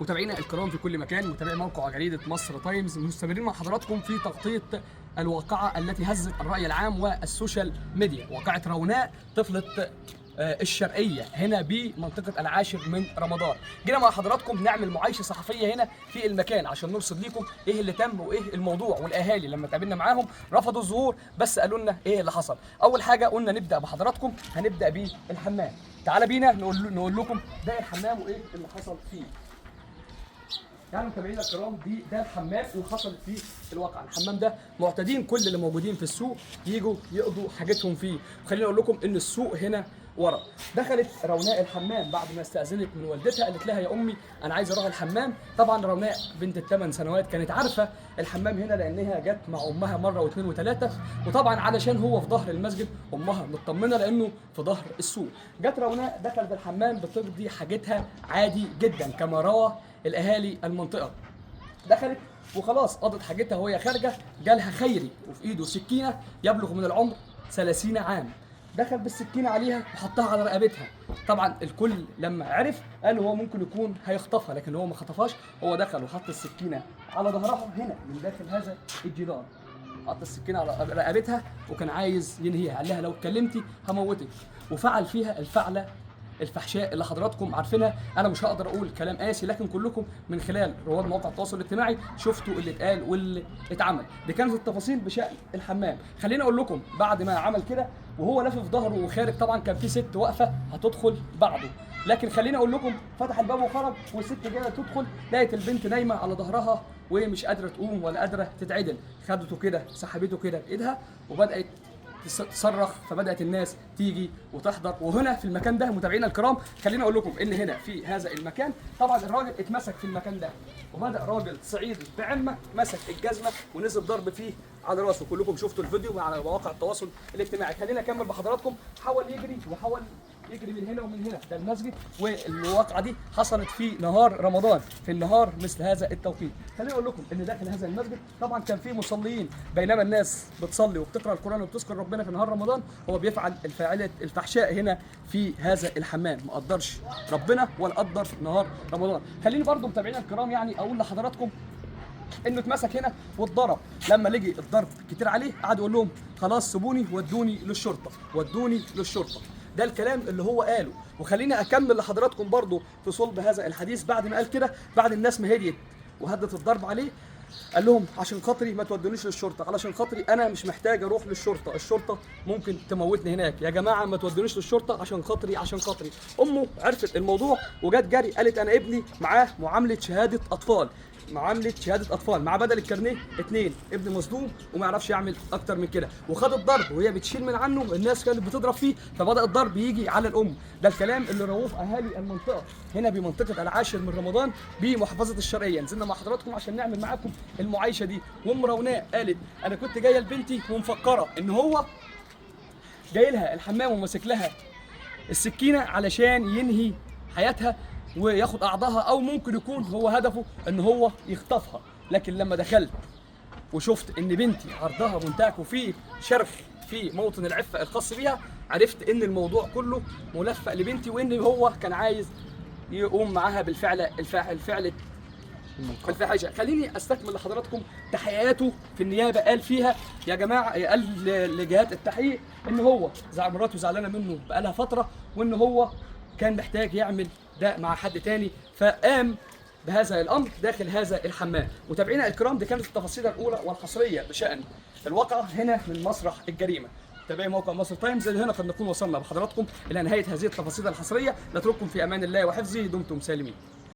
متابعينا الكرام في كل مكان، متابعي موقع جريدة مصر تايمز، مستمرين مع حضراتكم في تغطية الواقعة التي هزت الرأي العام والسوشيال ميديا، واقعة روناء طفلة الشرقية هنا بمنطقة العاشر من رمضان. جينا مع حضراتكم نعمل معايشة صحفية هنا في المكان عشان نرصد لكم ايه اللي تم وايه الموضوع، والاهالي لما تقابلنا معاهم رفضوا الظهور بس قالوا لنا ايه اللي حصل. اول حاجة قلنا نبدأ بحضراتكم، هنبدأ بالحمام. تعال بينا نقول لكم ده الحمام وايه اللي حصل فيه. يعني متابعينا الكرام ده الحمام اللي حصل فيه الواقع. الحمام ده معتادين كل اللي موجودين في السوق يجوا يقضوا حاجتهم فيه، وخليني اقول لكم ان السوق هنا ورا. دخلت روناء الحمام بعد ما استأذنت من والدتها، قالت لها يا امي انا عايزه اروح الحمام. طبعا روناء بنت ال8 سنوات كانت عارفه الحمام هنا لانها جت مع امها مره واثنين وثلاثه، وطبعا علشان هو في ظهر المسجد امها مطمنه لانه في ظهر السوق. جت روناء دخلت الحمام بتقضي حاجتها عادي جدا كما روى الاهالي المنطقه. دخلت وخلاص قضت حاجتها وهي خارجه، جالها خيري وفي ايده سكينه يبلغ من العمر 30 عام. دخل بالسكينه عليها وحطها على رقبتها. طبعا الكل لما عرف قال هو ممكن يكون هيخطفها، لكن هو ما خطفهاش. هو دخل وحط السكينه على ظهرها هنا من داخل هذا الجدار، حط السكينه على رقبتها وكان عايز ينهيها. قال لها لو اتكلمتي هموتك، وفعل فيها الفعله الفحشاء اللي حضراتكم عارفينها. انا مش هقدر اقول كلام قاسي، لكن كلكم من خلال رواد مواقع التواصل الاجتماعي شفتوا اللي اتقال واللي اتعمل. دي كانت التفاصيل بشأن الحمام. خليني اقول لكم بعد ما عمل كده وهو لافف ظهره وخارج، طبعا كان في ست واقفه هتدخل بعده، لكن خليني اقول لكم فتح الباب وخرج، والست جايه تدخل لقيت البنت نايمه على ظهرها ومش قادره تقوم ولا قادره تتعدل. خدته كده سحبته كده بايدها وبدات تصرخ، فبدات الناس تيجي وتحضر. وهنا في المكان ده متابعينا الكرام خليني اقول لكم ان هنا في هذا المكان طبعا الراجل اتمسك في المكان ده، وبدا راجل صعيدي بعمه مسك الجزمه ونزل ضرب فيه على راسه. كلكم شفتوا الفيديو على مواقع التواصل الاجتماعي. خلينا اكمل بحضراتكم. حاول يجري من هنا ومن هنا، ده المسجد، والواقعه دي حصلت في نهار رمضان، في النهار مثل هذا التوقيت. خليني اقول لكم ان داخل هذا المسجد طبعا كان فيه مصلين، بينما الناس بتصلي وبتقرا القران وبتذكر ربنا في نهار رمضان، هو بيفعل الفحشاء هنا في هذا الحمام. ما قدرش ربنا ولا قدر نهار رمضان. خليني برضو متابعينا الكرام يعني اقول لحضراتكم انه اتمسك هنا واتضرب. لما لقي الضرب كتير عليه قعد يقول لهم خلاص سيبوني ودوني للشرطه، ودوني للشرطه. ده الكلام اللي هو قاله. وخليني اكمل لحضراتكم برضو في صلب هذا الحديث. بعد ما قال كده، بعد الناس ما هديت وهدت الضرب عليه، قال لهم عشان خاطري ما تودونيش للشرطه، علشان خاطري انا مش محتاج اروح للشرطه، الشرطه ممكن تموتني هناك. يا جماعه ما تودونيش للشرطه عشان خاطري، عشان خاطري. امه عرفت الموضوع وجت جري قالت انا ابني معاه معامله شهاده اطفال، معامله شهاده اطفال، مع بدل الكارنيه 2. ابن مصدوم وما يعرفش يعمل اكتر من كده. وخد الضرب وهي بتشيل من عنه، الناس كانت بتضرب فيه، فبدا الضرب يجي على الام. ده الكلام اللي رواه اهالي المنطقه هنا بمنطقه العاشر من رمضان بمحافظه الشرقيه. نزلنا مع حضراتكم عشان نعمل معاكم المعايشه دي. وام روناء قالت انا كنت جايه لبنتي ومفكره ان هو جاي لها الحمام وماسك لها السكينه علشان ينهي حياتها وياخد اعضائها، او ممكن يكون هو هدفه ان هو يخطفها. لكن لما دخلت وشفت ان بنتي عرضها منتهك وفي شرخ في موطن العفه الخاص بيها، عرفت ان الموضوع كله ملفق لبنتي، وان هو كان عايز يقوم معاها بالفعل الفاحشه. خليني استكمل لحضراتكم تحقيقاته في النيابه. قال فيها يا جماعه، قال لجهات التحقيق ان هو مراته زعلانه منه بقالها فتره، وان هو كان محتاج يعمل ده مع حد تاني، فقام بهذا الامر داخل هذا الحمام. متابعينا الكرام دي كانت التفاصيل الاولى والحصريه بشان الواقعه هنا من مسرح الجريمه. تابعي موقع مصر تايمز. هنا قد نكون وصلنا بحضراتكم الى نهايه هذه التفاصيل الحصريه. نترككم في امان الله وحفظه، دمتم سالمين.